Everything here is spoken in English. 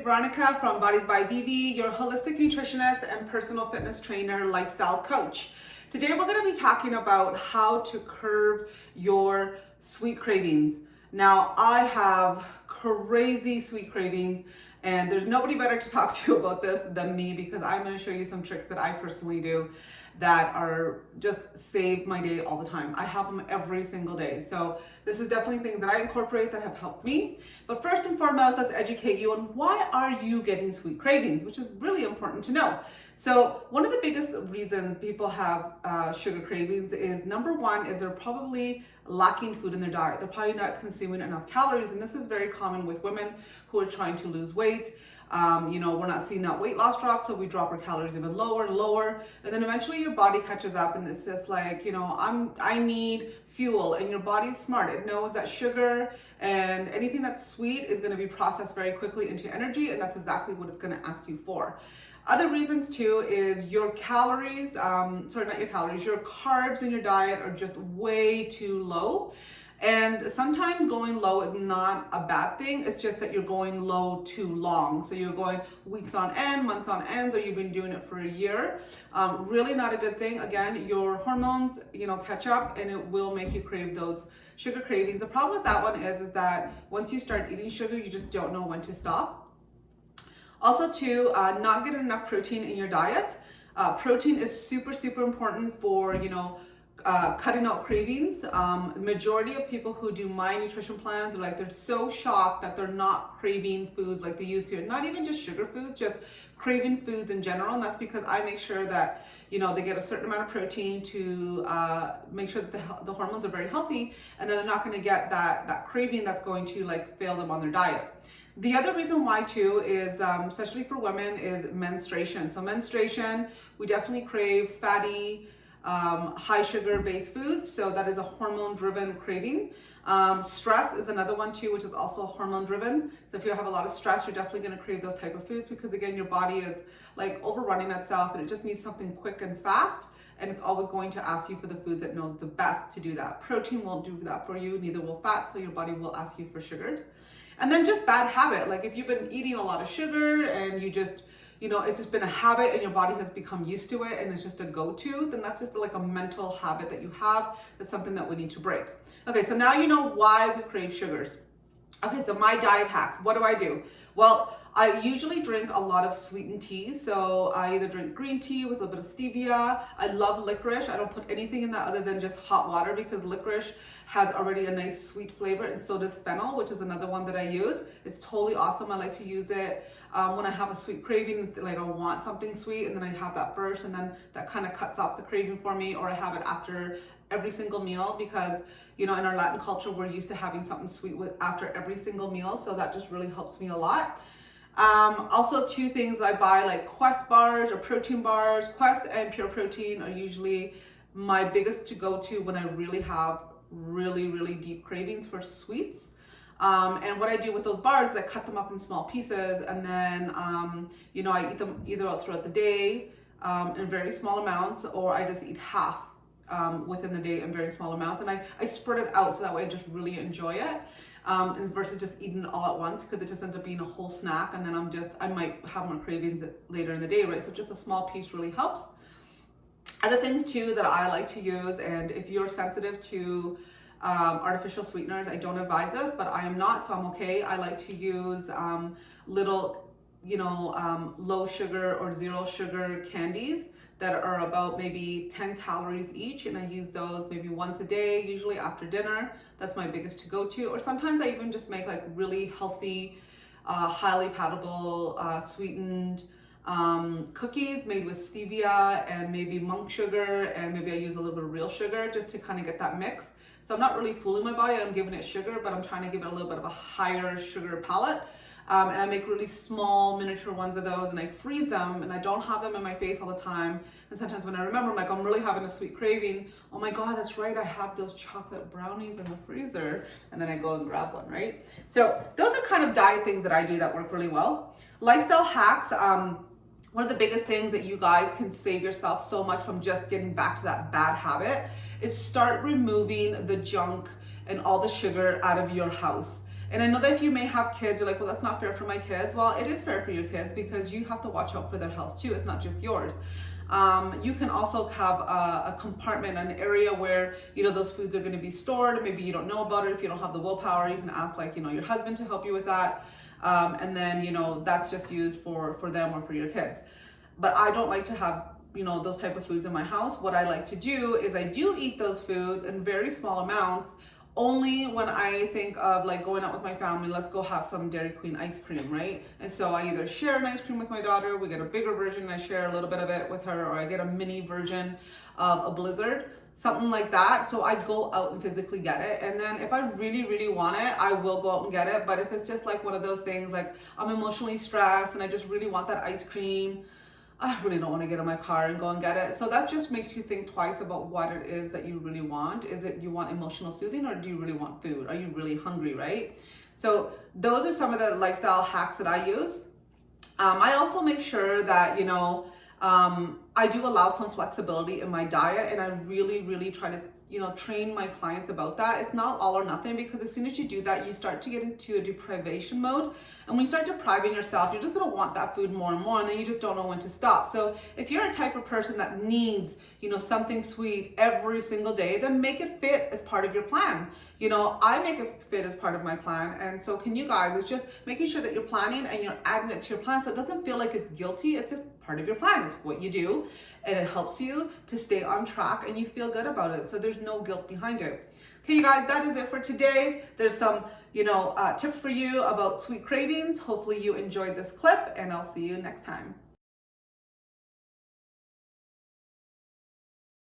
Veronica from Bodies by Vivi, your holistic nutritionist and personal fitness trainer, lifestyle coach. Today we're going to be talking about how to curb your sweet cravings. Now, I have crazy sweet cravings, and there's nobody better to talk to about this than me, because I'm going to show you some tricks that I personally do that are just save my day all the time. I have them every single day. So this is definitely things that I incorporate that have helped me. But first and foremost, let's educate you on why are you getting sweet cravings, which is really important to know. So one of the biggest reasons people have sugar cravings is, number one, is they're probably lacking food in their diet. They're probably not consuming enough calories. And this is very common with women who are trying to lose weight. We're not seeing that weight loss drop, so we drop our calories even lower and lower, and then eventually your body catches up, and it's just like, I need fuel, and your body's smart. It knows that sugar and anything that's sweet is going to be processed very quickly into energy, and that's exactly what it's going to ask you for. Other reasons too is your calories, your carbs in your diet are just way too low. And sometimes going low is not a bad thing. It's just that you're going low too long. So you're going weeks on end, months on end, or you've been doing it for a year. Really not a good thing. Again, your hormones, catch up, and it will make you crave those sugar cravings. The problem with that one is that once you start eating sugar, you just don't know when to stop. Also too, not getting enough protein in your diet. Protein is super, super important for, cutting out cravings. Majority of people who do my nutrition plans are they're so shocked that they're not craving foods like they used to. And not even just sugar foods, just craving foods in general. And that's because I make sure that, they get a certain amount of protein to make sure that the hormones are very healthy, and then they're not going to get that craving that's going to fail them on their diet. The other reason why too is, especially for women, is menstruation. So menstruation, we definitely crave fatty, high sugar based foods. So that is a hormone driven craving. Stress is another one too, which is also hormone driven. So if you have a lot of stress, you're definitely going to crave those type of foods, because again, your body is overrunning itself, and it just needs something quick and fast. And it's always going to ask you for the foods that know the best to do that. Protein won't do that for you, neither will fat. So your body will ask you for sugars. And then just bad habit. If you've been eating a lot of sugar and you just, it's just been a habit and your body has become used to it and it's just a go-to, then that's just a mental habit that you have. That's something that we need to break. Okay, so now you know why we crave sugars. Okay, so my diet hacks. What do I do? Well, I usually drink a lot of sweetened teas. So I either drink green tea with a little bit of stevia. I love licorice. I don't put anything in that other than just hot water, because licorice has already a nice sweet flavor, and so does fennel, which is another one that I use. It's totally awesome. I like to use it when I have a sweet craving, I want something sweet, and then I have that first, and then that kind of cuts off the craving for me, or I have it after every single meal, because in our Latin culture, we're used to having something sweet after every single meal. So that just really helps me a lot. Also, two things I buy, Quest bars or protein bars. Quest and Pure Protein are usually my biggest to go to when I really have really, really deep cravings for sweets. And what I do with those bars is I cut them up in small pieces, and then I eat them either throughout the day in very small amounts, or I just eat half within the day in very small amounts, and I spread it out so that way I just really enjoy it, versus just eating it all at once, because it just ends up being a whole snack, and then I might have more cravings later in the day, right? So just a small piece really helps. Other things too that I like to use, and if you're sensitive to artificial sweeteners, I don't advise this, but I am not, so I'm okay. I like to use little low sugar or zero sugar candies that are about maybe 10 calories each, and I use those maybe once a day, usually after dinner. That's my biggest to go to. Or sometimes I even just make really healthy, highly palatable, sweetened cookies made with stevia and maybe monk sugar, and maybe I use a little bit of real sugar just to kind of get that mix. So I'm not really fooling my body. I'm giving it sugar, but I'm trying to give it a little bit of a higher sugar palette. And I make really small miniature ones of those, and I freeze them, and I don't have them in my face all the time. And sometimes when I remember, I'm really having a sweet craving. Oh my God, that's right. I have those chocolate brownies in the freezer. And then I go and grab one, right? So those are kind of diet things that I do that work really well. Lifestyle hacks. One of the biggest things that you guys can save yourself so much from just getting back to that bad habit is start removing the junk and all the sugar out of your house. And I know that if you may have kids, you're like, well, that's not fair for my kids. Well, it is fair for your kids because you have to watch out for their health too. It's not just yours. You can also have a compartment, an area where, you know, those foods are going to be stored. Maybe you don't know about it. If you don't have the willpower, you can ask, like, you know, your husband to help you with that. And then, you know, that's just used for them or for your kids. But I don't like to have, you know, those type of foods in my house. What I like to do is I do eat those foods in very small amounts, only when I think of like going out with my family, let's go have some Dairy Queen ice cream, right? And so I either share an ice cream with my daughter, we get a bigger version and I share a little bit of it with her, or I get a mini version of a Blizzard, something like that. So I go out and physically get it. And then if I really, really want it, I will go out and get it. But if it's just like one of those things, like I'm emotionally stressed and I just really want that ice cream, I really don't want to get in my car and go and get it. So that just makes you think twice about what it is that you really want. Is it you want emotional soothing, or do you really want food? Are you really hungry, right? So those are some of the lifestyle hacks that I use. I also make sure that, you know, I do allow some flexibility in my diet, and I really, really try to, you know, train my clients about that. It's not all or nothing, because as soon as you do that, you start to get into a deprivation mode. And when you start depriving yourself, you're just gonna want that food more and more, and then you just don't know when to stop. So if you're a type of person that needs, you know, something sweet every single day, then make it fit as part of your plan. You know, I make it fit as part of my plan, and so can you guys. It's just making sure that you're planning and you're adding it to your plan, so it doesn't feel like it's guilty. It's just part of your plan. It's what you do, and it helps you to stay on track, and you feel good about it. So there's no guilt behind it. Okay, you guys, that is it for today. There's some, you know, tips for you about sweet cravings. Hopefully you enjoyed this clip, and I'll see you next time.